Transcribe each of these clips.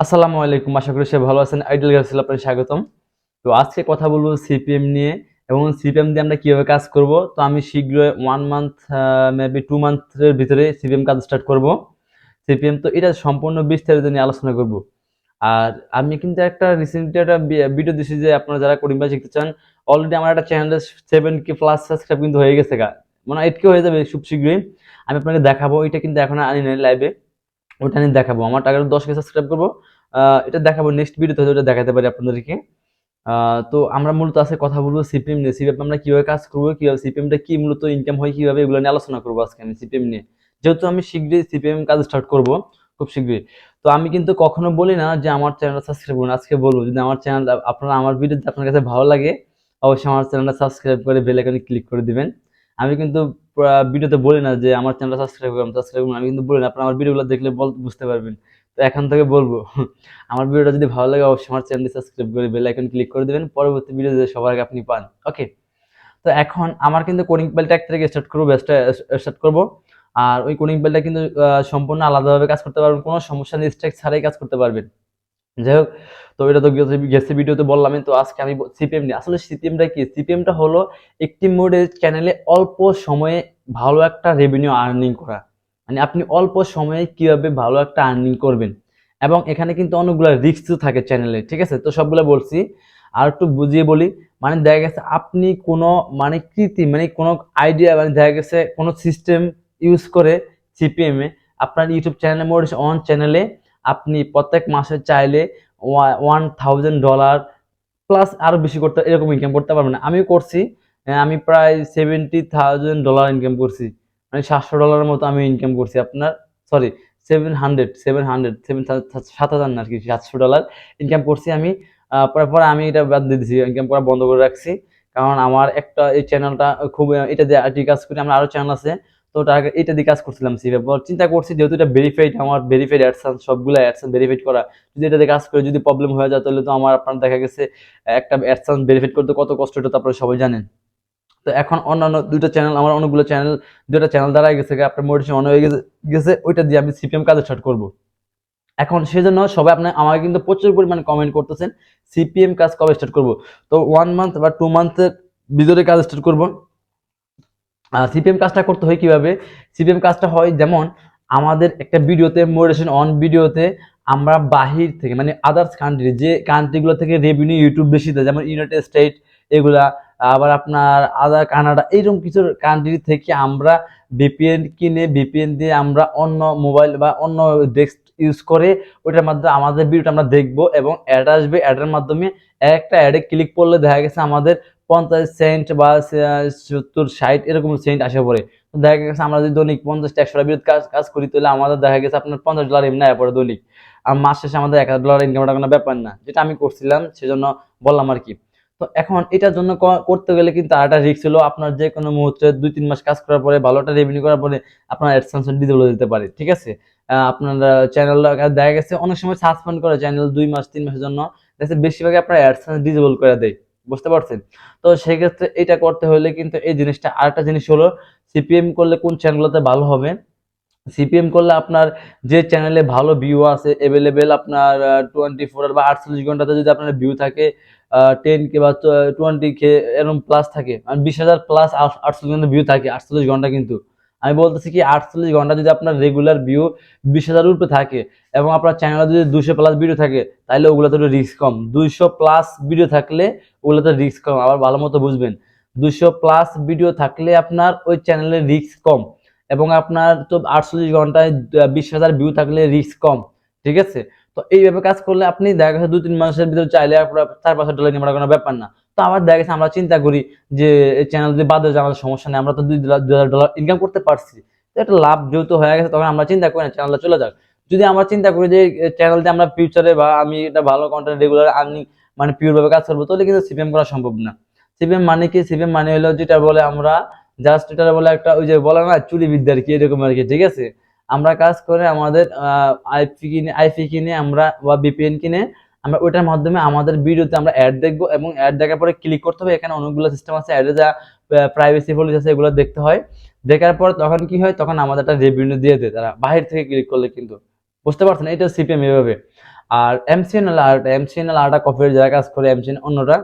আসসালামু আলাইকুম, আশা করি সবাই ভালো আছেন। আইডিয়াল গার্লসে আপনাদের স্বাগতম। তো আজকে কথা বলবো সিপিএম নিয়ে এবং সিপিএম দিয়ে আমরা কিভাবে কাজ করব। তো আমি শীঘ্রই 1 মান্থ মেবি 2 মান্থের ভিতরে সিপিএম কাজ স্টার্ট করব। সিপিএম তো এটা সম্পূর্ণ বিস্তারিত নিয়ে আলোচনা করব। আর আমি কিন্তু একটা রিসেন্টলি একটা ভিডিও দিছি যে আপনারা যারা কোডিং বা শিখতে চান, অলরেডি আমার একটা চ্যানেলে 7k প্লাস সাবস্ক্রাইব কিন্তু হয়ে গেছে গা, মানে 8k হয়ে যাবে খুব শীঘ্রই। আমি আপনাকে দেখাবো, এটা কিন্তু এখন আনি নাই লাইভে, ওটা আমি দেখাবো। আমার টাকা 10k সাবস্ক্রাইব করবো, এটা দেখাবো নেক্সট ভিডিওতে, হয়তো ওটা দেখাতে পারি আপনাদেরকে। তো আমরা মূলত আজকে কথা বলবো সিপিএম নিয়ে। সিপিএম আমরা কিভাবে কাজ করবো, কিভাবে সিপিএমটা কি মূলত ইনকাম হয় কিভাবে, এগুলো নিয়ে আলোচনা করবো আজকে আমি সিপিএম নিয়ে। যেহেতু আমি শীঘ্রই সিপিএম কাজ স্টার্ট করব, খুব শীঘ্রই। তো আমি কিন্তু কখনো বলি না যে আমার চ্যানেলটা সাবস্ক্রাইব করুন। আজকে বলবো, যদি আমার চ্যানেল আপনারা আমার ভিডিও আপনার কাছে ভালো লাগে, অবশ্যই আমার চ্যানেলটা সাবস্ক্রাইব করে বেল আইকনে ক্লিক করে দিবেন। আমি কিন্তু ভিডিওতে বলি না যে আমার চ্যানেলটা সাবস্ক্রাইব করুন সাবস্ক্রাইব করুন, আমি কিন্তু বলি না। আপনারা আমার ভিডিওগুলো দেখলে বুঝতে পারবেন। তো এখন থেকে বলবো, আমার ভিডিওটা যদি ভালো লাগে অবশ্যই আমার চ্যানেলটি সাবস্ক্রাইব করে বেল আইকন ক্লিক করে দিবেন, পরবর্তী ভিডিও যদি সবার আগে আপনি পান। ওকে, তো এখন আমার কিন্তু কোডিং পেলটা এক থেকে স্টার্ট করবো, স্টার্ট করবো। আর ওই কোডিং পেলটা কিন্তু সম্পূর্ণ আলাদাভাবে কাজ করতে পারবেন, কোনো সমস্যা নেই, স্ট্রাইক ছাড়াই কাজ করতে পারবেন। যাই হোক, তো এটা তো গেছে ভিডিওতে বললামই। তো আজকে আমি সিপিএম নিয়ে, আসলে সিপিএমটা কি? সিপিএমটা হলো একটি মোডের চ্যানেলে অল্প সময়ে ভালো একটা রেভিনিউ আর্নিং করা। মানে আপনি অল্প সময়ে কিভাবে ভালো একটা আর্নিং করবেন, এবং এখানে কিন্তু অনেকগুলো রিস্কও থাকে চ্যানেলে, ঠিক আছে? তো সবগুলো বলছি, আর একটু বুঝিয়ে বলি। মানে দেখা গেছে আপনি কোনো মানে মানে কোনো আইডিয়া, মানে দেখা গেছে কোনো সিস্টেম ইউজ করে সিপিএম এ আপনার ইউটিউব চ্যানেলে অন চ্যানেলে আপনি প্রত্যেক মাসে চাইলে $1000 প্লাস আরো বেশি করতে, এরকম ইনকাম করতে পারবেন না। আমিও করছি, আমি প্রায় $70,000 ইনকাম করছি, মানে $700 মতো আমি ইনকাম করছি। আপনার সরি, 700 না আর কি, $700 ইনকাম করছি আমি। পরে আমি এটা বাদ দিয়ে দিছি, ইনকাম করা বন্ধ করে রাখছি। কারণ আমার একটা এই চ্যানেলটা খুব, এটা দিয়ে আর কাজ করি, আমার আরো চ্যানেল আছে। তো এটা দিয়ে কাজ করছিলাম সিভে, চিন্তা করছি যেহেতু এটা ভেরিফাইড, আমার ভেরিফাইড অ্যাডসেন্স, সবগুলো অ্যাডসেন্স ভেরিফাইড করা, যদি এটা দিয়ে কাজ করে যদি প্রবলেম হয়ে যায় তাহলে তো আমার, আপনার দেখা গেছে একটা অ্যাডসেন্স ভেরিফাইড করতে কত কষ্ট হতো, তারপরে সবাই জানেন। তো এখন অন্যান্য দুইটা চ্যানেল, আমার অনেকগুলো চ্যানেল, দুইটা চ্যানেল দ্বারা গেছে, আপনার মোটিভেশন অন হয়ে গেছে, ওইটা দিয়ে আমি সিপিএম কাজ স্টার্ট করব। এখন সেজন্য সবাই আপনি আমাকে কিন্তু প্রচুর পরিমাণে কমেন্ট করতেছেন সিপিএম কাজ কবে স্টার্ট করব। তো 1 মান্থ বা 2 মান্থের ভিতরে কাজ স্টার্ট করব। সিপিএম কাজটা করতে হয় কিভাবে? সিপিএম কাজটা হয় যেমন, আমাদের একটা ভিডিওতে, মোটিভেশন অন ভিডিওতে আমরা বাহির থেকে, মানে আদার্স কান্ট্রি, যে কান্ট্রিগুলো থেকে রেভিনিউ ইউটিউব বেশি দেয়, যেমন ইউনাইটেড স্টেট এগুলা, আবার আপনার আদার কানাডা, এইরকম কিছু কান্ট্রি থেকে আমরা ভিপিএন কিনে, ভিপিএন দিয়ে আমরা অন্য মোবাইল বা অন্য ডেস্ক ইউজ করে ওইটার মাধ্যমে আমাদের ভিডিওটা আমরা দেখবো, এবং অ্যাড আসবে। অ্যাডের মাধ্যমে একটা অ্যাডে ক্লিক করলে দেখা গেছে আমাদের 50 সেন্ট বা 70-60 এরকম সেন্ট আসে পড়ে। দেখা গেছে আমরা যদি দৈনিক 50-100 বিরোধ কাজ করি, তাহলে আমাদের দেখা গেছে আপনার $50 এমনি আয় পড়ে দৈনিক। আর মাস শেষে আমাদের $1000 ইনকাম করার কোনো ব্যাপার না, যেটা আমি করছিলাম, সেজন্য বললাম আর কি। তো এখন এটার জন্য করতে গেলে কিন্তু আর একটা রিস্ক ছিল, আপনার যে কোনো মুহূর্তে 2-3 মাস কাজ করার পরে, ভালো একটা রেভিনিউ করার পরে আপনার অ্যাডসেন্স ডিসেবল হয়ে যেতে পারে, ঠিক আছে? আপনার চ্যানেল দেখা গেছে অনেক সময় সাসপেন্ড করে চ্যানেল 2 মাস 3 মাসের জন্য, বেশিরভাগ আপনার অ্যাডসেন্স ডিসেবল করে দেয়, বুঝতে পারছেন? তো সেক্ষেত্রে এটা করতে হলে কিন্তু এই জিনিসটা, আরেকটা জিনিস হলো সিপিএম করলে কোন চ্যানেলগুলোতে ভালো হবে। সিপিএম করলে আপনার যে চ্যানেলে ভালো ভিউ আছে এভেলেবেল, আপনার 24 বা 48 ঘন্টাতে যদি আপনার ভিউ থাকে 10K বা 20K এরকম প্লাস থাকে, মানে 20,000 প্লাস 48 ঘন্টা ভিউ থাকে, 48 ঘন্টা কিন্তু আমি বলতেছি কি, 48 ঘন্টা যদি আপনার রেগুলার ভিউ 20,000 উপরে থাকে, এবং আপনার চ্যানেলে যদি 200 প্লাস ভিডিও থাকে, তাহলে ওগুলোতে একটু রিস্ক কম। 200 প্লাস ভিডিও থাকলে ওগুলোতে রিস্ক কম, আবার ভালো মতো বুঝবেন। 200 প্লাস ভিডিও থাকলে আপনার ওই চ্যানেলের রিস্ক কম, এবং আপনার তো 48 ঘন্টায় 20,000 ভিউ থাকলে রিস্ক কম, ঠিক আছে? তো এইভাবে কাজ করলে আপনি দেখা গেছে 2-3 মাসের ভিতরে চাইলে আপনার $4-5 ইনকাম করার কোনো ব্যাপার না। তো আবার দেখা গেছে আমরা চিন্তা করি যে এই চ্যানেল যদি বাদ হয়ে যায় আমাদের সমস্যা নেই, আমরা তো $2,000 ইনকাম করতে পারছি, তো একটা লাভ যেহেতু হয়ে গেছে, তখন আমরা চিন্তা করি না চ্যানেলটা চলে যাক। যদি আমরা চিন্তা করি যে চ্যানেল দিয়ে আমরা ফিউচারে বা আমি এটা ভালো কন্টেন্ট রেগুলার আর্নিং, মানে পিওর ভাবে কাজ করবো, তাহলে কিন্তু সিপিএম করা সম্ভব না। সিপিএম মানে কি? সিপিএম মানে হলো যেটা বলে আমরা জাস্ট, এটা বলে একটা, ওই যে বলে না চুরি বিদ্যা আর কি, এরকম আর কি, ঠিক আছে? আমরা কাজ করে আমাদের আইপি কিনে আমরা, বা ভিপিএন কিনে আমরা ওইটার মাধ্যমে আমাদের ভিডিওতে আমরা অ্যাড দেখবো, এবং অ্যাড দেখার পরে ক্লিক করতে হবে। এখানে অনেকগুলো সিস্টেম আছে, অ্যাডে যা প্রাইভেসি পলিসি আছে এগুলো দেখতে হয়। দেখার পর তখন কি হয়, তখন আমাদের একটা রেভিনিউ দিয়ে দেয় তারা বাহির থেকে ক্লিক করলে কিন্তু, বুঝতে পারছেন? এটা সিপিএম এভাবে। আর এমসিএনএল আর্ট কপির যারা কাজ করে এমসিএন অন্যরা।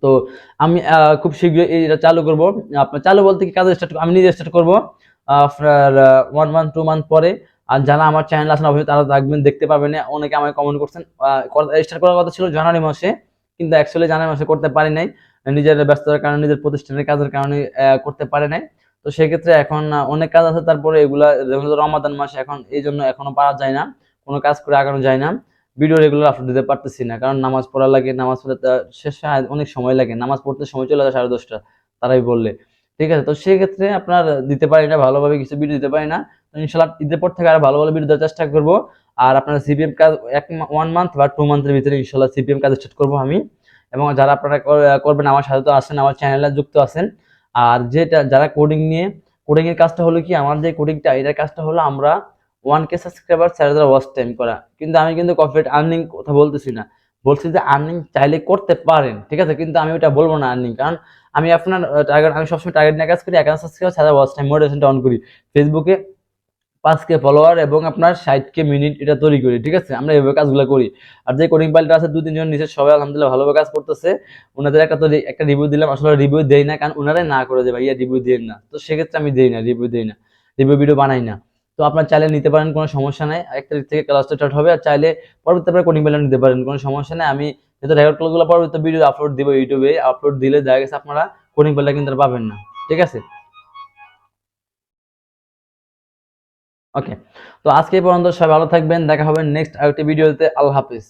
তো আমি খুব শীঘ্রই এটা চালু করব। আপনার চালু বলতে কি কাজ স্টার্ট আমি নিজে স্টার্ট করব আপনার 1 month 2 month পরে। আর যারা আমার চ্যানেল আছেন অবশ্যই তারা দেখবেন, দেখতে পাবেন। অনেকে আমাকে কমেন্ট করছেন, স্টার্ট করার কথা ছিল জানুয়ারি মাসে, কিন্তু অ্যাকচুয়ালি জানুয়ারি মাসে করতে পারি নাই, নিজের ব্যস্ততার কারণে, নিজের প্রতিষ্ঠানের কাজের কারণে করতে পারি নাই। তো সেক্ষেত্রে এখন অনেক কাজ আছে, তারপরে এগুলা যেমন রমাদান মাস এখন, এই জন্য এখনো পারা যায় না, কোনো কাজ করে আগানো যায় না, ভিডিও রেগুলার আপলোড দিতে পারতেছি না, কারণ নামাজ পড়া লাগে, নামাজ পড়তে শেষে অনেক সময় লাগে, নামাজ পড়তে সময় চলে যায় 10:30 তারাই বললে। ঠিক আছে, তো সেক্ষেত্রে আপনার দিতে পারি না, ভালোভাবে কিছু ভিডিও দিতে পারি না। তো ইনশাল্লাহ ঈদের পর থেকে আরো ভালো ভালো ভিডিও দেওয়ার চেষ্টা করবো। আর আপনার সিপিএম কাজ 1 month বা 2 monthের ভিতরে ইনশাল্লাহ সিপিএম কাজ স্টার্ট করবো আমি। এবং যারা আপনারা করবেন আমার সাথে তো আছেন, আমার চ্যানেলে যুক্ত আছেন। আর যেটা যারা কোডিং এর কাজটা হলো কি, আমার যে কোডিংটা এটার কাজটা হলো আমরা 1K সাবস্ক্রাইবার 4,000 ওয়াচ টাইম করা। কিন্তু আমি কিন্তু কপিরাইট আর্নিং কথা বলতেছি না, বলছি যে আর্নিং চাইলে করতে পারেন, ঠিক আছে, কিন্তু আমি ওটা বলবো না আর্নিং, কারণ আমি আপনার টার্গেট, আমি সবসময় টার্গেট নিয়ে কাজ করি, 1,000 সাবস্ক্রাইবার 4,000 ওয়াচ টাইম মোটিভেশনটা অন করি, ফেসবুকে 5K ফলোয়ার এবং আপনার 60K মিনিট এটা তৈরি করি, ঠিক আছে, আমরা এইভাবে কাজগুলো করি। আর যে কোডিং পাইলটা আছে 2-3 জন নিচে সবাই আলহামদুলিল্লাহ ভালোভাবে কাজ করতেছে। ওনাদের একটা রিভিউ দিলাম, আসলে রিভিউ দেই না, কারণ ওনারাই না করে যে ভাইয়া রিভিউ দেন না, তো সেক্ষেত্রে আমি দেই না, রিভিউ দেই না, রিভিউ ভিডিও বানাই না। তো আপনার চাইলে নিতে পারেন, কোনো সমস্যা নাই, 1 তারিখ থেকে ক্লাস স্টার্ট হবে, আর চাইলে পরবর্তী আপনার কোডিং পাইলট নিতে পারেন, কোনো সমস্যা নাই। আমি যেহেতু রেকর্ড ক্লাসগুলো পরবর্তী ভিডিও আপলোড দিব ইউটিউবে, আপলোড দিলে দেখা গেছে আপনারা কোডিং পাইলট কিন্তু আর পাবেন না, ঠিক আছে। ওকে, তো আজকে এই পর্যন্ত, সবাই ভালো থাকবেন, দেখা হবে নেক্সট আরেকটি ভিডিওতে। আল্লাহ হাফিজ।